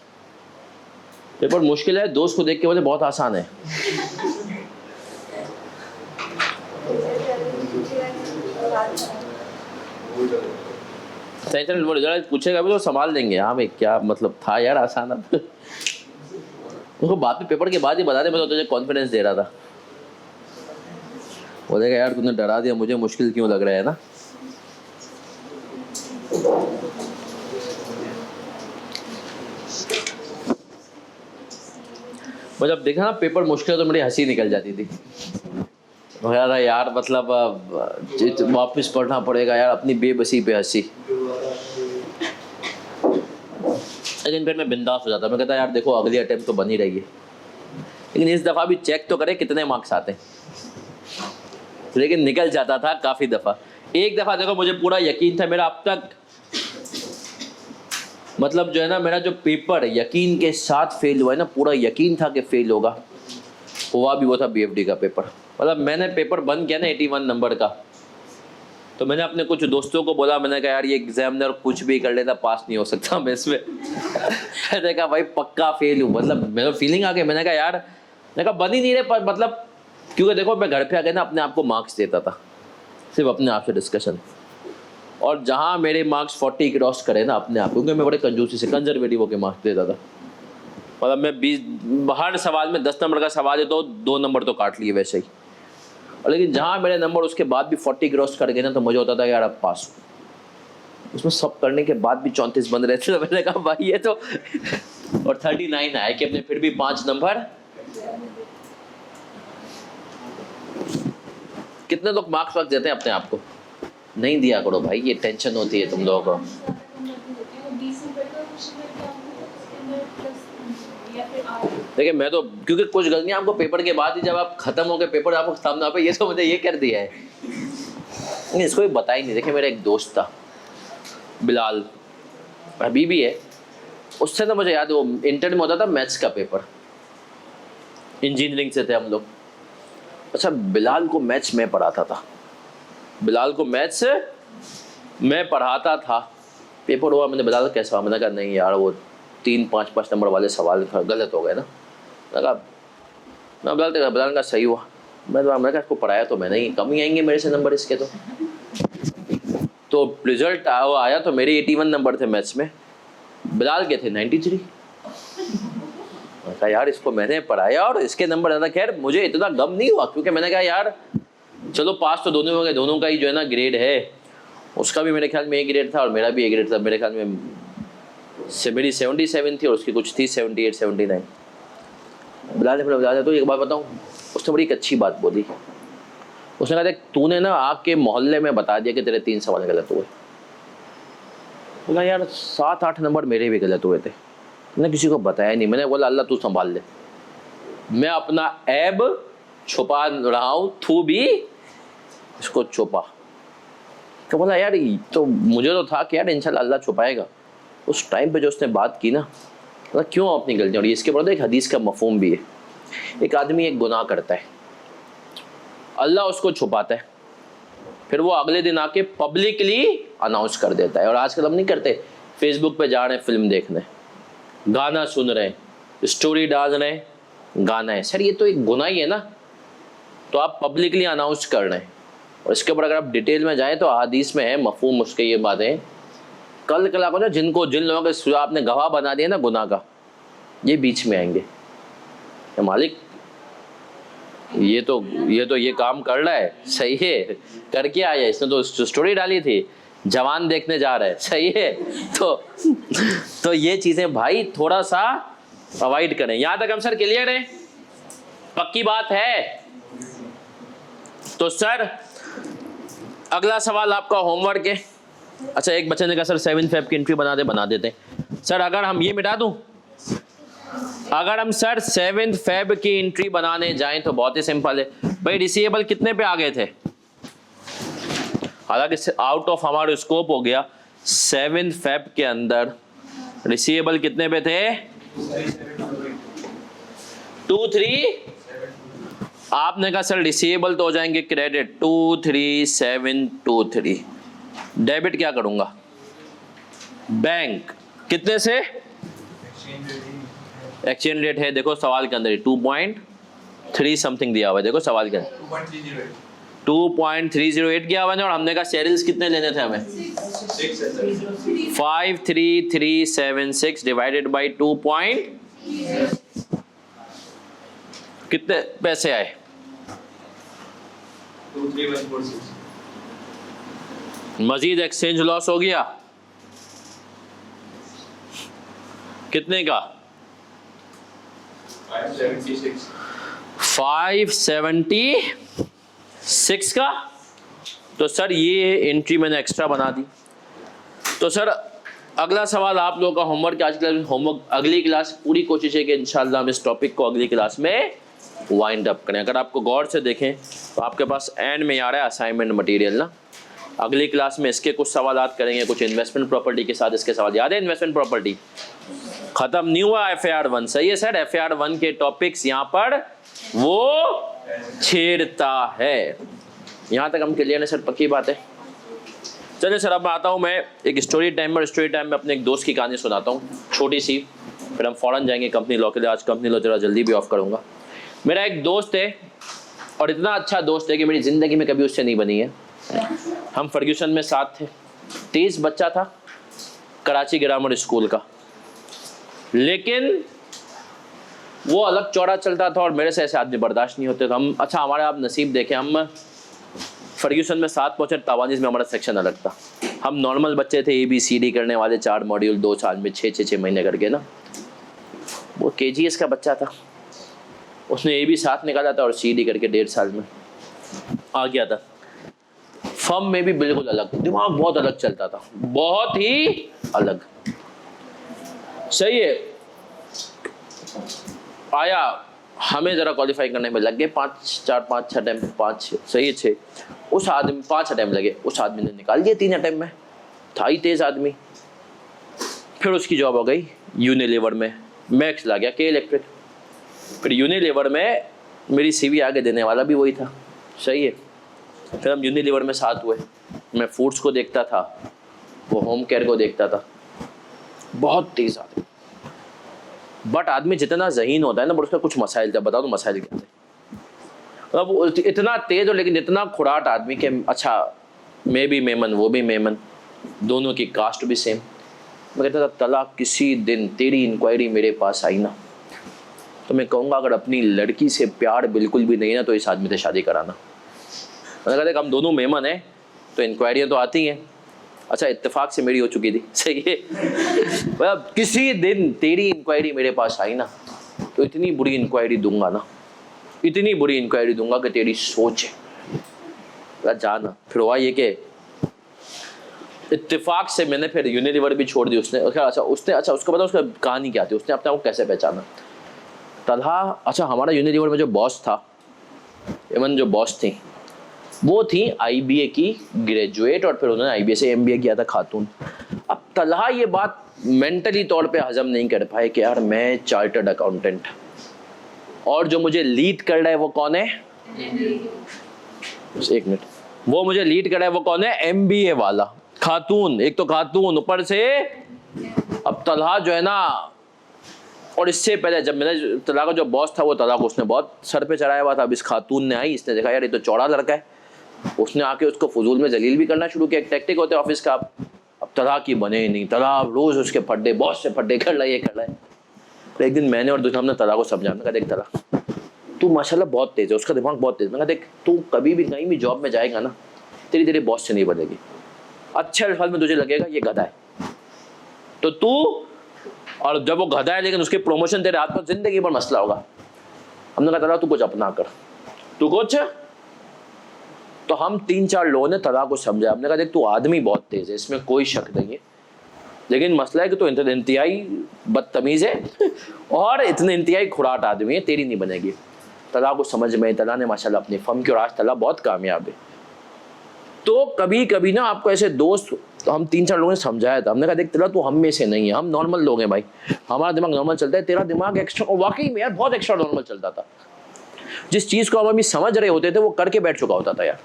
पेपर मुश्किल है, दोस्त को देख के बोले बहुत आसान है। टेंशन वो रिजल्ट पूछेगा भी तो संभाल देंगे। हाँ भाई क्या मतलब था यार आसान। अब उसको बाद में पेपर के बाद ही बता दे, मैं तो तुझे कॉन्फिडेंस दे रहा था। बोलेगा यार तूने डरा दिया, मुझे मुश्किल क्यों लग रहा है ना। जब देखा ना पेपर मुश्किल तो मेरी हंसी निकल जाती थी। यार मतलब वापस पढ़ना पड़ेगा यार, अपनी बेबसी पे हंसी। लेकिन फिर मैं बिंदास हो जाता, मैं कहता यार देखो अगली अटेम्प्ट तो बन ही रही है, लेकिन इस दफ़ा भी चेक तो करे कितने मार्क्स आते हैं। लेकिन निकल जाता था काफ़ी दफ़ा। एक दफ़ा देखो मुझे पूरा यकीन था, मेरा अब तक मतलब जो है ना, मेरा जो पेपर यकीन के साथ फेल हुआ है ना, पूरा यकीन था कि फेल होगा, हुआ भी वो था BFD का पेपर। मतलब मैंने पेपर बंद किया ना 81 नंबर का, तो मैंने अपने कुछ दोस्तों को बोला, मैंने कहा यार ये एग्जामिनर कुछ भी कर लेता पास नहीं हो सकता मैं इसमें। मैंने कहा भाई पक्का फेल हूँ, मतलब मेरा फीलिंग आ गई। मैंने कहा यार, मैंने कहा बन ही नहीं रहे पर मतलब, क्योंकि देखो मैं घर पे आके ना अपने आप को मार्क्स देता था, सिर्फ अपने आप से डिस्कशन, और जहाँ मेरे मार्क्स 40 क्रॉस करे ना अपने आप, क्योंकि मैं बड़े कंजूसी से कंजर्वेटिव होकर मार्क्स देता था। मतलब मैं 20 हर सवाल में 10 नंबर का सवाल है तो 2 नंबर तो काट लिए वैसे ही। और लेकिन जहाँ मेरे नंबर उसके बाद भी 40 क्रॉस कर गए ना, तो मुझे होता था यार अब पास हूँ। उसमें सब करने के बाद भी 34 बंद रहते, तो मैंने कहा भाई ये तो और 39 आया कि अपने फिर भी 5 नंबर। कितने लोग मार्क्स वार्क्स देते हैं अपने आप को? नहीं दिया करो भाई, ये टेंशन होती है तुम लोगों को। देखिए मैं तो, क्योंकि कुछ गलतियां आपको पेपर के बाद ही, जब आप खत्म हो गए पेपर आपको सामने पे, ये तो मुझे ये कर दिया है, इसको भी बता ही नहीं। देखिए मेरा एक दोस्त था बिलाल, अभी भी है, उससे तो मुझे याद, वो इंटर में होता था मैथ्स का पेपर, इंजीनियरिंग से थे हम लोग। अच्छा बिलाल को मैथ्स में पढ़ाता था, बिलाल को मैथ्स मैं पढ़ाता था। पेपर हुआ, मैंने बिलाल कैसा हुआ, मैंने कहा नहीं यार वो 3, 5, 5 नंबर वाले सवाल गलत हो गए ना। मैंने कहा बिलाल का सही हुआ। मैंने कहा इसको पढ़ाया तो मैंने ही, कम ही आएंगे मेरे से नंबर इसके। तो रिजल्ट आया तो मेरे 81 नंबर थे मैथ्स में, बिलाल के थे 93। मैंने कहा यार इसको मैंने पढ़ाया और इसके नंबर ज़्यादा। खैर मुझे इतना गम नहीं हुआ, क्योंकि मैंने कहा यार चलो पास तो दोनों हो गए, दोनों का ही जो है ना ग्रेड है। उसका भी मेरे ख्याल में एक ग्रेड था और मेरा भी एक ग्रेड था। मेरे ख्याल में से मेरी 77 थी और उसकी कुछ थी 78, 79। बिलाल ने फिर बता तो एक बात बताऊँ, उसने बड़ी एक अच्छी बात बोली। उसने कहा देख तूने ना आके मोहल्ले में बता दिया कि तेरे 3 सवाल गलत हुए। बोला यार 7-8 नंबर मेरे भी गलत हुए थे, मैंने किसी को बताया नहीं। मैंने बोला अल्लाह तू संभाल ले, मैं अपना ऐब छुपा रहा हूँ, तू भी इसको छुपा। तो बोला यार तो मुझे तो था कि यार इंशाल्लाह अल्लाह छुपाएगा। उस टाइम पे जो उसने बात की ना, मतलब क्यों अपनी गलतियाँ। और इसके बाद एक हदीस का मफहूम भी है, एक आदमी एक गुनाह करता है, अल्लाह उसको छुपाता है, फिर वो अगले दिन आके पब्लिकली अनाउंस कर देता है। और आजकल हम नहीं करते, फेसबुक पे जा रहे हैं फिल्म देखने, गाना सुन रहे हैं, स्टोरी डाल रहे हैं, गाना है। सर ये तो एक गुनाह ही है ना, तो आप पब्लिकली अनाउंस कर रहे हैं। और इसके ऊपर अगर आप डिटेल में जाएं तो हदीस में है मफहूम उसके, ये बातें कल कला को ना जिन लोगों के आपने गवाह बना दिया ना गुनाह का, ये बीच में आएंगे, मालिक ये काम कर रहा है, सही है, करके आया, इसने तो स्टोरी डाली थी, जवान देखने जा रहा है, सही है। तो ये चीज़ें भाई थोड़ा सा अवॉइड करें। यहां तक हम सर क्लियर है? पक्की बात है? तो सर अगला सवाल आपका होमवर्क है। अच्छा, एक बच्चे ने कहा सर 7 फेब की एंट्री बना देते हैं। सर अगर हम ये मिटा दूं, अगर हम सर 7 फेब की एंट्री बनाने जाएं तो बहुत ही सिंपल है भाई। रिसीवेबल कितने पे आ गए थे? हालांकि आउट ऑफ हमारा स्कोप हो गया। 7 फेब के अंदर रिसीवेबल कितने पे थे? 23। आपने कहा सर रिसीवेबल तो हो जाएंगे क्रेडिट 23723। डेबिट क्या करूंगा? बैंक कितने से? एक्सचेंज रेट है देखो सवाल के अंदर 2.3 समथिंग दिया हुआ है। देखो सवाल के अंदर 2.308 दिया हुआ है। और हमने कहा शेयर्स कितने लेने थे हमें? 53376 डिवाइडेड बाई 2 कितने पैसे आए? 23146। मजीद एक्सचेंज लॉस हो गया कितने का? 576 का। तो सर ये एंट्री मैंने एक्स्ट्रा बना दी। तो सर अगला सवाल आप लोगों का होमवर्क, आज क्लास होमवर्क, अगली क्लास पूरी कोशिश है कि इंशाल्लाह हम इस टॉपिक को अगली क्लास में वाइंड अप करें। अगर आपको गौर से देखें तो आपके पास एंड में आ रहा है असाइनमेंट मटेरियल ना। अगली क्लास में इसके कुछ सवालात करेंगे, कुछ इन्वेस्टमेंट प्रॉपर्टी के साथ इसके सवाल। याद है इन्वेस्टमेंट प्रॉपर्टी खत्म नहीं हुआ FAR 1? सही है सर, FAR 1 के टॉपिक्स यहाँ पर वो छेड़ता है। यहाँ तक हम क्लियर है सर? पक्की बात है? चलिए सर अब आता हूँ मैं एक स्टोरी टाइम में। स्टोरी टाइम में अपने एक दोस्त की कहानी सुनाता हूँ छोटी सी, फिर हम फौरन जाएंगे कंपनी लॉ के लिए। आज कंपनी लॉ जरा जल्दी भी ऑफ करूँगा। मेरा एक दोस्त है और इतना अच्छा दोस्त है कि मेरी ज़िंदगी में कभी उससे नहीं बनी है। हम फर्ग्यूसन में साथ थे। 23 बच्चा था कराची ग्रामर स्कूल का, लेकिन वो अलग चौड़ा चलता था और मेरे से ऐसे आदमी बर्दाश्त नहीं होते थे। हम अच्छा हमारे आप नसीब देखें, हम फर्ग्यूसन में साथ पहुंचे। तावानीस में हमारा सेक्शन अलग था। हम नॉर्मल बच्चे थे, ABCD करने वाले, 4 मॉड्यूल 2 साल में 6 महीने करके ना। वो KGS का बच्चा था, उसने AB साथ निकाला था और CD करके 1.5 साल में आ गया था। फर्म में भी बिल्कुल अलग, दिमाग बहुत अलग चलता था, बहुत ही अलग। सही है, आया हमें जरा क्वालिफाई करने में लग गए 5 6 अटेम्प्ट, 5 सही है 6। उस आदमी 5 अटेम्प्ट लगे, उस आदमी ने निकाल दिया 3 अटेम्प्ट में। था ही तेज आदमी। फिर उसकी जॉब हो गई यूनिलीवर में, मैक्स ला गया K इलेक्ट्रिक। फिर यूनिलीवर में मेरी CV आगे देने वाला भी वही था। सही है, फिर हम यूनिलीवर में साथ हुए। मैं फूड्स को देखता था, वो होम केयर को देखता था। बहुत तेज आदमी, बट आदमी जितना ज़हीन होता है ना, बट उसका कुछ मसाइल था। बता दो मसाइल क्या थे? मतलब इतना तेज हो लेकिन इतना खुराट आदमी के अच्छा मैं भी मेमन वो भी मेमन, दोनों की कास्ट भी सेम। मैं कहता था तला किसी दिन तेरी इंक्वायरी मेरे पास आई ना तो मैं कहूँगा अगर अपनी लड़की से प्यार बिल्कुल भी नहीं ना तो इस आदमी से शादी कराना। मैंने कहा हम दोनों मेमन हैं तो इंक्वायरियाँ तो आती हैं। अच्छा इत्तेफाक से मेरी हो चुकी थी। सही है, मतलब किसी दिन तेरी इंक्वायरी मेरे पास आई ना तो इतनी बुरी इंक्वायरी दूंगा ना, इतनी बुरी इंक्वायरी दूंगा कि तेरी सोच है जाना। फिर हुआ ये कि इत्तेफाक से मैंने फिर यूनिलीवर भी छोड़ दी। उसने अच्छा उसको पता उसका कहानी क्या थी, उसने अपने आप को कैसे पहचाना। तलहा अच्छा हमारा यूनिलीवर में जो बॉस था, इवन जो बॉस थी वो थी IBA की ग्रेजुएट और फिर उन्होंने IBA से MBA किया था खातून। अब तलहा ये बात मेंटली तौर पे हजम नहीं कर पाए कि यार मैं चार्टर्ड अकाउंटेंट और जो मुझे लीड कर रहा है वो कौन है? एक मिनट, वो मुझे लीड कर रहा है वो कौन है? MBA वाला खातून। एक तो खातून ऊपर से। अब तलहा जो है ना, और इससे पहले जब मैंने तलहा का जो बॉस था वो तलहा को उसने बहुत सर पे चढ़ाया हुआ था। अब इस खातून ने आई, इसने देखा यार ये तो चौड़ा लड़का है, उसने आके उसको फजूल में जलील भी करना शुरू किया। एक टैक्टिक होता है ऑफिस का। अब तलहा की बने ही नहीं, तलहा रोज उसके फड्डे, बॉस से फड्डे कर रहा है, ये कर रहा है। तो एक दिन मैंने और दूसरा हमने तलहा को समझाया, मैंने कहा देख तलहा तू माशाल्लाह बहुत तेज है, उसका दिमाग बहुत तेज। मैंने कहा देख तू कभी भी कहीं भी जॉब में जाएगा ना तेरी बॉस से नहीं बनेगी। अच्छे अल्फाज में तुझे लगेगा ये गधा है, तो तू और जब वो गधा है लेकिन उसके प्रमोशन तेरे हाथ में, जिंदगी भर मसला होगा। हमने कहा तला तू कुछ अपना कर, तू कुछ। तो हम 3-4 लोगों ने तला को समझा। हमने कहा देख तू आदमी बहुत तेज है, इसमें कोई शक नहीं है, लेकिन मसला है कि तू इंतहाई बदतमीज है और इतने इंतहाई खुराट आदमी है, तेरी नहीं बनेगी। तला को समझ में, तला ने माशाल्लाह अपनी फर्म की, और आज तला बहुत कामयाब है। तो कभी कभी ना आपको ऐसे दोस्त, तो हम 3-4 लोगों ने समझाया था। हमने कहा देख तला तू हम में से नहीं है, हम नॉर्मल लोग हैं भाई, हमारा दिमाग नॉर्मल चलता है, तेरा दिमाग एक्स्ट्रा, और वाकई में यार बहुत एक्स्ट्रा नॉर्मल चलता था। जिस चीज को हम अभी समझ रहे होते थे वो करके बैठ चुका होता था यार।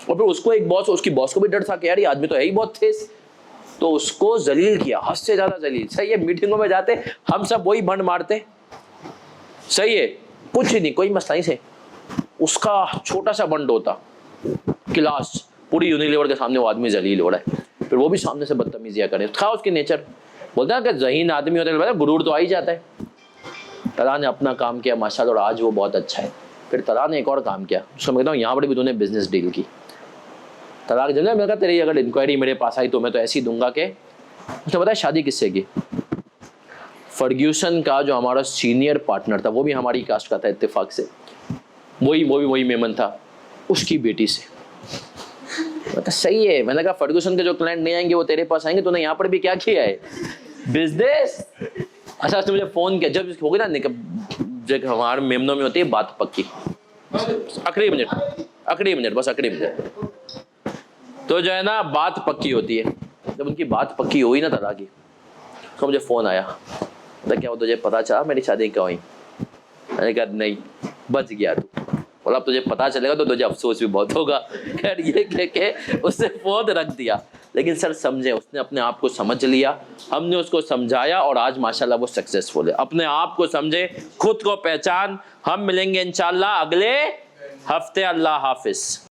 और फिर उसको एक बॉस, उसकी बॉस को भी डर था कि यार ये आदमी तो है ही बहुत तेज, तो उसको जलील किया, हद से ज्यादा जलील। सही है, मीटिंगों में जाते हम सब वही भंड मारते, सही है, कुछ नहीं, कोई मसला नहीं से। उसका छोटा सा बंड होता, क्लास पूरी यूनिलीवर के सामने वो आदमी जलील हो रहा है, फिर वो भी सामने से बदतमीजियां करे, था उसकी नेचर। बोलता है कि ज़हीन आदमी होता है, गुरूर तो आ ही जाता है। तला ने अपना काम किया माशाल्लाह, और आज वो बहुत अच्छा है। फिर तला ने एक और काम किया, उसको मैं कहता हूँ यहाँ पर भी तूने बिजनेस डील की। तला के जगह मैंने कहा तेरी अगर इंक्वायरी मेरे पास आई तो मैं तो ऐसी दूंगा कि, उसने बताया शादी किससे की। फर्ग्यूसन का जो हमारा सीनियर पार्टनर था, वो भी हमारी कास्ट का था इत्तेफाक से, वही मेमन था, उसकी बेटी से। मतलब सही है, मैंने कहा फर्ग्यूसन के जो क्लाइंट नहीं आएंगे वो तेरे पास आएंगे, तूने यहाँ पर भी क्या किया है, बिजनेस। अच्छा उसने मुझे फोन किया, जब हो गई ना, जब हमारे मेमनों में होती है बात पक्की, आखिरी मिनट बस आखिरी मिनट, तो जो है ना बात पक्की होती है। जब उनकी बात पक्की हुई ना तला की, तो मुझे फोन आया, तो क्या तुझे पता चला मेरी शादी क्यों हुई। मैंने कहा नहीं, बच गया तू। बोला अब तुझे पता चलेगा तो तुझे अफसोस भी बहुत होगा। खैर ये कह के उससे फोन रख दिया। लेकिन सर समझे, उसने अपने आप को समझ लिया, हमने उसको समझाया, और आज माशाल्लाह वो सक्सेसफुल है। अपने आप को समझे, खुद को पहचान। हम मिलेंगे इंशाल्लाह अगले हफ्ते। अल्लाह हाफिज।